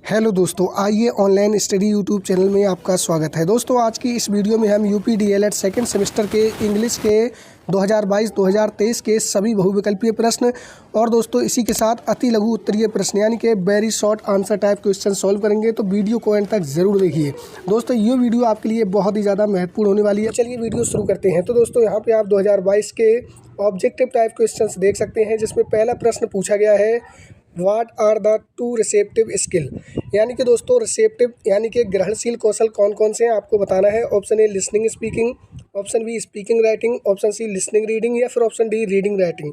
Hello दोस्तों, आइए online study YouTube channel में आपका स्वागत है। दोस्तों आज की इस वीडियो में हम यूपी डीएलएड सेकंड सेमेस्टर के इंग्लिश के 2022-2023 के सभी बहुविकल्पीय प्रश्न और दोस्तों इसी के साथ अति लघु उत्तरीय प्रश्न यानी कि very short answer type question solve करेंगे। तो वीडियो को एंड तक ज़रूर देखिए। दोस्तों ये वीडियो आपके लिए बहुत ही ज़्यादा महत्वपूर्ण होने वाली है। चलिए वीडियो शुरू करते हैं। तो दोस्तों यहाँ पर आप 2022 के ऑब्जेक्टिव टाइप क्वेश्चन देख सकते हैं, जिसमें पहला प्रश्न पूछा गया है, what are the two receptive skill, यानी कि दोस्तों रिसेप्टिव यानी कि ग्रहणशील कौशल कौन कौन से हैं आपको बताना है। Option A listening speaking, option B speaking writing, option C listening reading या फिर ऑप्शन डी रीडिंग राइटिंग।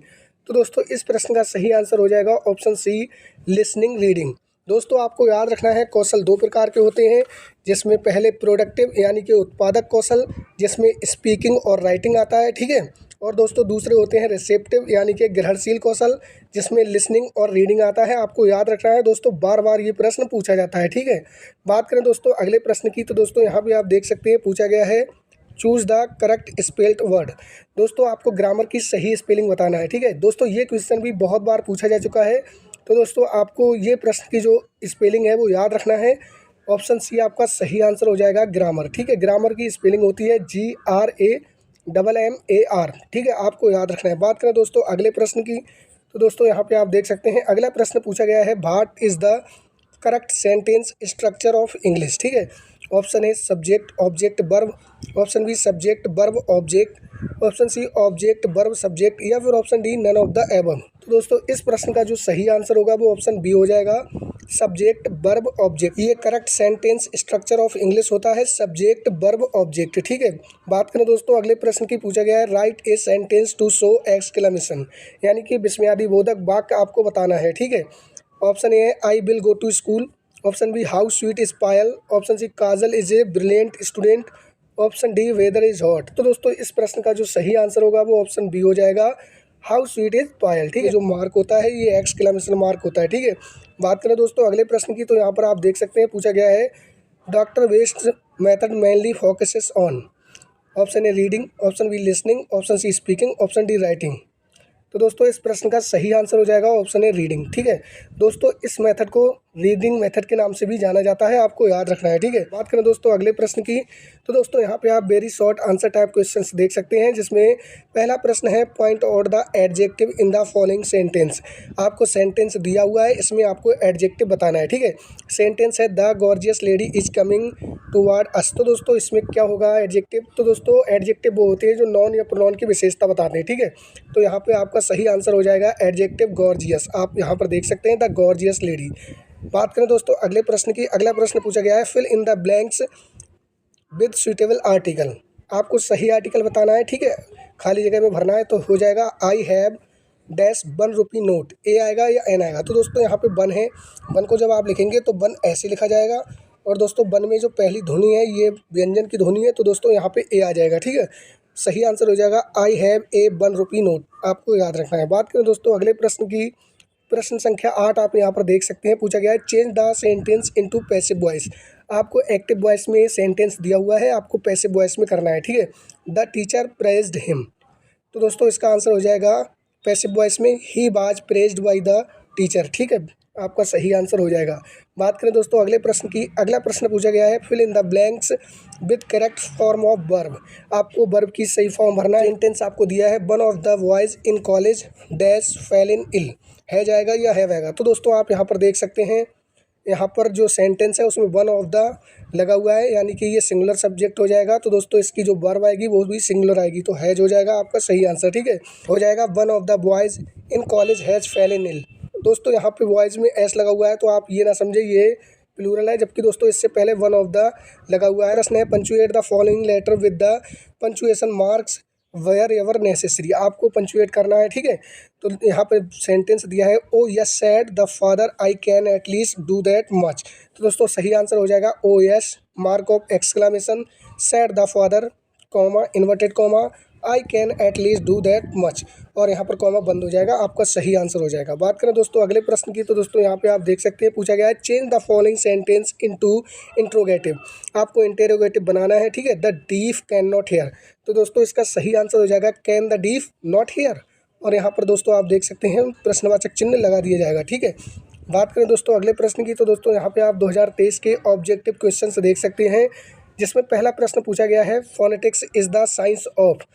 तो दोस्तों इस प्रश्न का सही आंसर हो जाएगा ऑप्शन सी लिसनिंग रीडिंग। दोस्तों आपको याद रखना है कौशल दो प्रकार के होते हैं, जिसमें पहले प्रोडक्टिव यानी कि उत्पादक कौशल, जिसमें स्पीकिंग और राइटिंग आता है, ठीक है। और दोस्तों दूसरे होते हैं रिसेप्टिव यानी कि ग्रहणशील कौशल, जिसमें लिसनिंग और रीडिंग आता है। आपको याद रखना है दोस्तों, बार बार ये प्रश्न पूछा जाता है, ठीक है। बात करें दोस्तों अगले प्रश्न की, तो दोस्तों यहाँ भी आप देख सकते हैं पूछा गया है, choose the correct spelled word. दोस्तों आपको ग्रामर की सही स्पेलिंग बताना है, ठीक है। दोस्तों ये क्वेश्चन भी बहुत बार पूछा जा चुका है, तो दोस्तों आपको ये प्रश्न की जो स्पेलिंग है वो याद रखना है। ऑप्शन सी आपका सही आंसर हो जाएगा ग्रामर, ठीक है। ग्रामर की स्पेलिंग होती है GRAMMAR, ठीक है, आपको याद रखना है। बात करें दोस्तों अगले प्रश्न की, तो दोस्तों यहाँ पे आप देख सकते हैं अगला प्रश्न पूछा गया है, what is the correct sentence structure of English, ठीक है। Option A subject object verb, option B subject verb object, option C object verb subject या फिर option D none of the above. तो दोस्तों इस प्रश्न का जो सही आंसर होगा वो ऑप्शन बी हो जाएगा, सब्जेक्ट वर्ब ऑब्जेक्ट। ये correct sentence structure of English होता है, सब्जेक्ट वर्ब ऑब्जेक्ट, ठीक है। बात करें दोस्तों अगले प्रश्न की, पूछा गया है, write a sentence to show exclamation, यानी कि विस्मयादिबोधक वाक्य आपको बताना है, ठीक है। Option A I will go to school, option B how sweet is Payal, option C Kajal is a brilliant student, option D weather is hot. तो दोस्तों इस प्रश्न का जो सही आंसर होगा वो ऑप्शन बी हो जाएगा, हाउ स्वीट इज़ पायल, ठीक है। जो मार्क होता है ये एक्सक्लेमेशन मार्क होता है, ठीक है। बात करें दोस्तों अगले प्रश्न की, तो यहाँ पर आप देख सकते हैं पूछा गया है, doctor West method mainly focuses on. Option A reading, option B listening, option C speaking, option D writing. तो दोस्तों इस प्रश्न का सही आंसर हो जाएगा ऑप्शन ए रीडिंग, ठीक है। दोस्तों इस मेथड को रीडिंग मेथड के नाम से भी जाना जाता है, आपको याद रखना है, ठीक है। बात करें दोस्तों अगले प्रश्न की, तो दोस्तों यहाँ पे आप very short answer type questions देख सकते हैं, जिसमें पहला प्रश्न है, point out the adjective in the following sentence. आपको सेंटेंस दिया हुआ है, इसमें आपको एडजेक्टिव बताना है, ठीक है। सेंटेंस है, the gorgeous lady is coming toward us. तो दोस्तों इसमें क्या होगा एडजेक्टिव, तो दोस्तों एडजेक्टिव वो होते हैं जो नॉन या प्रोनाउन की विशेषता बताते हैं, ठीक है। तो यहाँ पे आपका सही आंसर हो जाएगा एडजेक्टिव गॉर्जियस। आप यहाँ पर देख सकते हैं द गॉर्जियस लेडी। बात करें दोस्तों अगले प्रश्न की, अगला प्रश्न पूछा गया है, fill in the blanks with suitable article. आपको सही आर्टिकल बताना है, ठीक है, खाली जगह में भरना है। तो हो जाएगा I have dash 1 rupee note, a आएगा या एन आएगा। तो दोस्तों यहाँ पे वन है, वन को जब आप लिखेंगे तो वन ऐसे लिखा जाएगा, और दोस्तों वन में जो पहली ध्वनि है ये व्यंजन की ध्वनि है, तो दोस्तों यहाँ पे ए आ जाएगा, ठीक है। सही आंसर हो जाएगा I have a 1 rupee note, आपको याद रखना है। बात करें दोस्तों अगले प्रश्न की, प्रश्न संख्या 8 आप यहाँ पर देख सकते हैं, पूछा गया है, change the sentence into passive voice. आपको एक्टिव वॉइस में सेंटेंस दिया हुआ है, आपको पैसिव वॉइस में करना है, ठीक है। The teacher praised him. तो दोस्तों इसका आंसर हो जाएगा पैसिव वॉइस में, he was praised by the teacher, ठीक है, आपका सही आंसर हो जाएगा। बात करें दोस्तों अगले प्रश्न की, अगला प्रश्न पूछा गया है, fill in the blanks with correct form of verb. आपको वर्ब की सही फॉर्म भरना है। सेंटेंस आपको दिया है, one of the boys in college dash fell in ill, है जाएगा या हैव आएगा। तो दोस्तों आप यहाँ पर देख सकते हैं, यहाँ पर जो सेंटेंस है उसमें वन ऑफ द लगा हुआ है, यानी कि ये सिंगुलर सब्जेक्ट हो जाएगा। तो दोस्तों इसकी जो वर्ब आएगी वो भी सिंगुलर आएगी, तो हैज हो जाएगा आपका सही आंसर, ठीक है। हो जाएगा one of the boys in college has fell in ill. दोस्तों यहाँ पे बॉयज में एस लगा हुआ है, तो आप ये ना समझे ये प्लूरल है, जबकि दोस्तों इससे पहले वन ऑफ द लगा हुआ है। प्रश्न है, punctuate the following letter with the punctuation marks wherever necessary. आपको पंचुएट करना है, ठीक है। तो यहाँ पे सेंटेंस दिया है, ओ yes sad the father I can at least do that much. तो दोस्तों सही आंसर हो जाएगा ओ yes mark of exclamation, sad the father comma inverted comma I can at least do that much, और यहाँ पर कॉमा बंद हो जाएगा, आपका सही आंसर हो जाएगा। बात करें दोस्तों अगले प्रश्न की, तो दोस्तों यहाँ पे आप देख सकते हैं पूछा गया है, change the following sentence into interrogative. आपको इंटेरोगेटिव बनाना है, ठीक है। The deaf can not here. तो दोस्तों इसका सही आंसर हो जाएगा can the deaf not here, और यहाँ पर दोस्तों आप देख सकते हैं प्रश्नवाचक चिन्ह लगा दिया जाएगा, ठीक है। बात करें दोस्तों अगले प्रश्न की, तो दोस्तों यहाँ पे आप 2023 के ऑब्जेक्टिव क्वेश्चंस देख सकते हैं, जिसमें पहला प्रश्न पूछा गया है phonetics is the science of.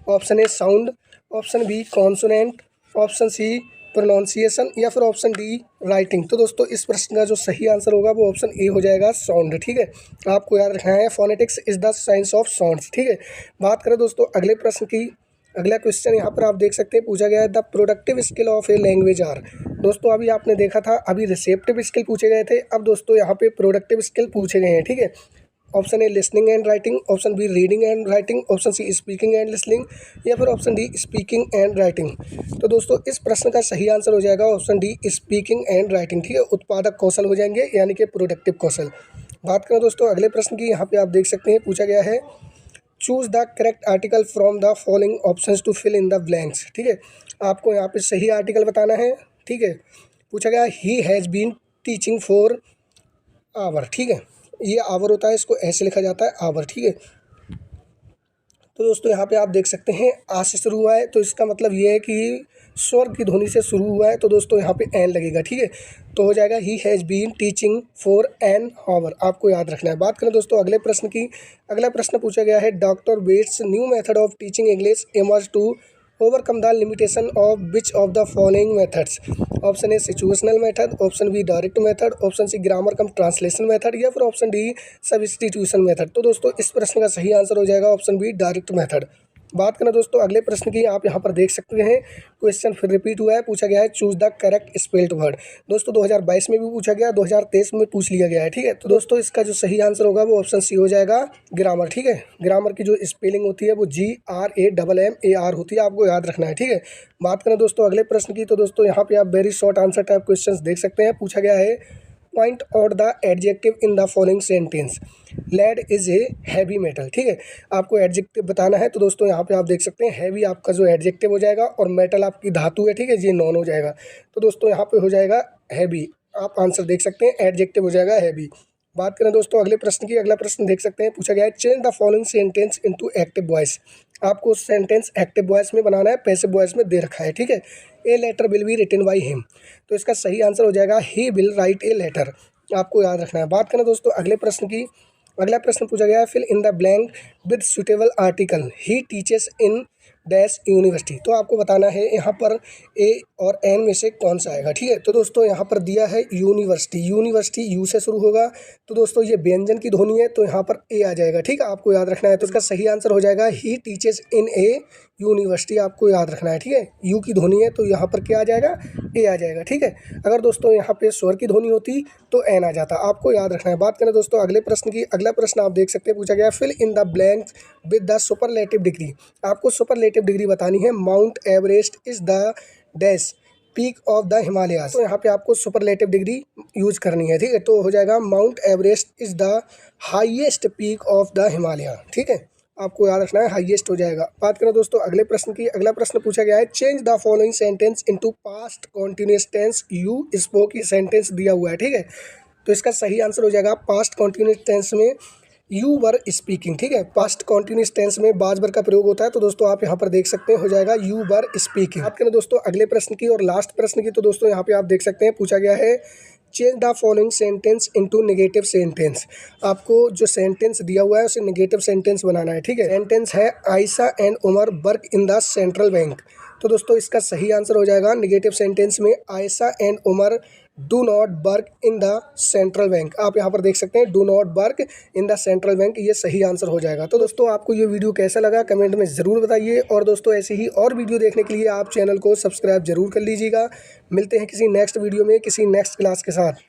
Option A sound, option B consonant, option C pronunciation या फिर ऑप्शन डी राइटिंग। तो दोस्तों इस प्रश्न का जो सही आंसर होगा वो ऑप्शन ए हो जाएगा, साउंड। ठीक है, आपको याद रखना है phonetics is the science of sounds. ठीक है, बात करें दोस्तों अगले प्रश्न की। अगला क्वेश्चन यहाँ पर आप देख सकते हैं पूछा गया है the productive skill of a language are. दोस्तों अभी आपने देखा था, अभी रिसेप्टिव स्किल पूछे गए थे, अब दोस्तों यहाँ पे प्रोडक्टिव स्किल पूछे गए हैं। ठीक है, option A listening and writing, option B reading and writing, option C speaking and listening या फिर option D speaking and writing. तो दोस्तों इस प्रश्न का सही आंसर हो जाएगा option D speaking and writing. ठीक है, उत्पादक कौशल हो जाएंगे यानी कि प्रोडक्टिव कौशल। बात करें दोस्तों अगले प्रश्न की, यहाँ पे आप देख सकते हैं पूछा गया है choose the correct article from the following options to fill in the blanks. ठीक है, आपको यहाँ पे सही आर्टिकल बताना है। ठीक है, पूछा गया he has been teaching for hour. ठीक है, ये आवर होता है, इसको ऐसे लिखा जाता है आवर। ठीक है, तो दोस्तों यहाँ पे आप देख सकते हैं आ से शुरू हुआ है, तो इसका मतलब ये है कि स्वर की ध्वनि से शुरू हुआ है, तो दोस्तों यहाँ पे एन लगेगा। ठीक है, तो हो जाएगा he has been teaching for an hour, आपको याद रखना है। बात करें दोस्तों अगले प्रश्न की। अगला प्रश्न पूछा गया है doctor Bates new method of teaching English emerge to overcome the limitation of which of the following methods. Option A situational method, option B direct method, option C grammar cum translation method या फिर option D substitution method. तो दोस्तों इस प्रश्न का सही answer हो जाएगा ऑप्शन बी डायरेक्ट मेथड। बात करें दोस्तों अगले प्रश्न की, आप यहाँ पर देख सकते हैं क्वेश्चन फिर रिपीट हुआ है, पूछा गया है choose the correct spelled word. दोस्तों 2022 में भी पूछा गया, 2023 में पूछ लिया गया है। ठीक है, तो दोस्तों इसका जो सही आंसर होगा वो ऑप्शन सी हो जाएगा ग्रामर। ठीक है, ग्रामर की जो स्पेलिंग होती है वो GRAMMAR होती है, आपको याद रखना है। ठीक है, बात करें दोस्तों अगले प्रश्न की, तो दोस्तों यहाँ पे आप very short answer type question देख सकते हैं। पूछा गया है point out the adjective in the following sentence lead is a heavy metal. ठीक है, आपको एडजेक्टिव बताना है, तो दोस्तों यहाँ पे आप देख सकते हैं हैवी आपका जो एडजेक्टिव हो जाएगा और मेटल आपकी धातु है। ठीक है, ये नॉन हो जाएगा, तो दोस्तों यहाँ पे हो जाएगा हैवी। आप आंसर देख सकते हैं, एडजेक्टिव हो जाएगा हैवी। बात करें दोस्तों अगले प्रश्न की। अगला प्रश्न देख सकते हैं पूछा गया है change the following sentence into active voice. आपको सेंटेंस एक्टिव वॉइस में बनाना है, पैसिव वॉइस में दे रखा है। ठीक है, a letter will be written by him, तो इसका सही आंसर हो जाएगा he will write a letter, आपको याद रखना है। बात करें दोस्तों अगले प्रश्न की। अगला प्रश्न पूछा गया है fill in the blank with suitable article he teaches in dash university. तो आपको बताना है यहाँ पर ए और एन में से कौन सा आएगा। ठीक है, तो दोस्तों यहाँ पर दिया है यूनिवर्सिटी, यूनिवर्सिटी यू से शुरू होगा, तो दोस्तों ये व्यंजन की ध्वनि है, तो यहाँ पर ए आ जाएगा। ठीक है, आपको याद रखना है, तो इसका सही आंसर हो जाएगा ही टीचेस इन ए यूनिवर्सिटी, आपको याद रखना है। ठीक है, यू की ध्वनि है तो यहाँ पर क्या आ जाएगा, ए आ जाएगा। ठीक है, अगर दोस्तों यहाँ पे स्वर की ध्वनि होती तो एन आ जाता, आपको याद रखना है। बात करें दोस्तों अगले प्रश्न की। अगला प्रश्न आप देख सकते हैं पूछा गया fill in the blank with the superlative degree. आपको सुपरलेटिव डिग्री बतानी है। Mount Everest is the dash peak of the Himalayas, तो यहाँ पे आपको सुपरलेटिव डिग्री यूज करनी है। ठीक है, तो हो जाएगा mount Everest is the highest peak of the Himalaya. ठीक है, आपको याद रखना है, हाईएस्ट हो जाएगा। बात करें दोस्तों अगले प्रश्न की। अगला प्रश्न पूछा गया है change the following sentence into past continuous tense you spoke, ये सेंटेंस दिया हुआ है। ठीक है, तो इसका सही आंसर हो जाएगा पास्ट कॉन्टिन्यूअस टेंस में यू वर स्पीकिंग। ठीक है, पास्ट कॉन्टिन्यूअस टेंस में बाज वर का प्रयोग होता है, तो दोस्तों आप यहाँ पर देख सकते हैं हो जाएगा यू वर स्पीकिंग। बात करें दोस्तों अगले प्रश्न की और लास्ट प्रश्न की, तो दोस्तों यहाँ पे आप देख सकते हैं पूछा गया है change the following sentence into negative sentence. आपको जो सेंटेंस दिया हुआ है उसे नेगेटिव सेंटेंस बनाना है। ठीक है, सेंटेंस है Ayesha and Umar work in the central bank, तो दोस्तों इसका सही आंसर हो जाएगा नेगेटिव सेंटेंस में Ayesha and Umar do not work in the central bank. आप यहाँ पर देख सकते हैं do not work in the central bank, ये सही आंसर हो जाएगा। तो दोस्तों आपको ये वीडियो कैसा लगा कमेंट में ज़रूर बताइए, और दोस्तों ऐसे ही और वीडियो देखने के लिए आप चैनल को सब्सक्राइब जरूर कर लीजिएगा। मिलते हैं किसी नेक्स्ट वीडियो में किसी नेक्स्ट क्लास के साथ।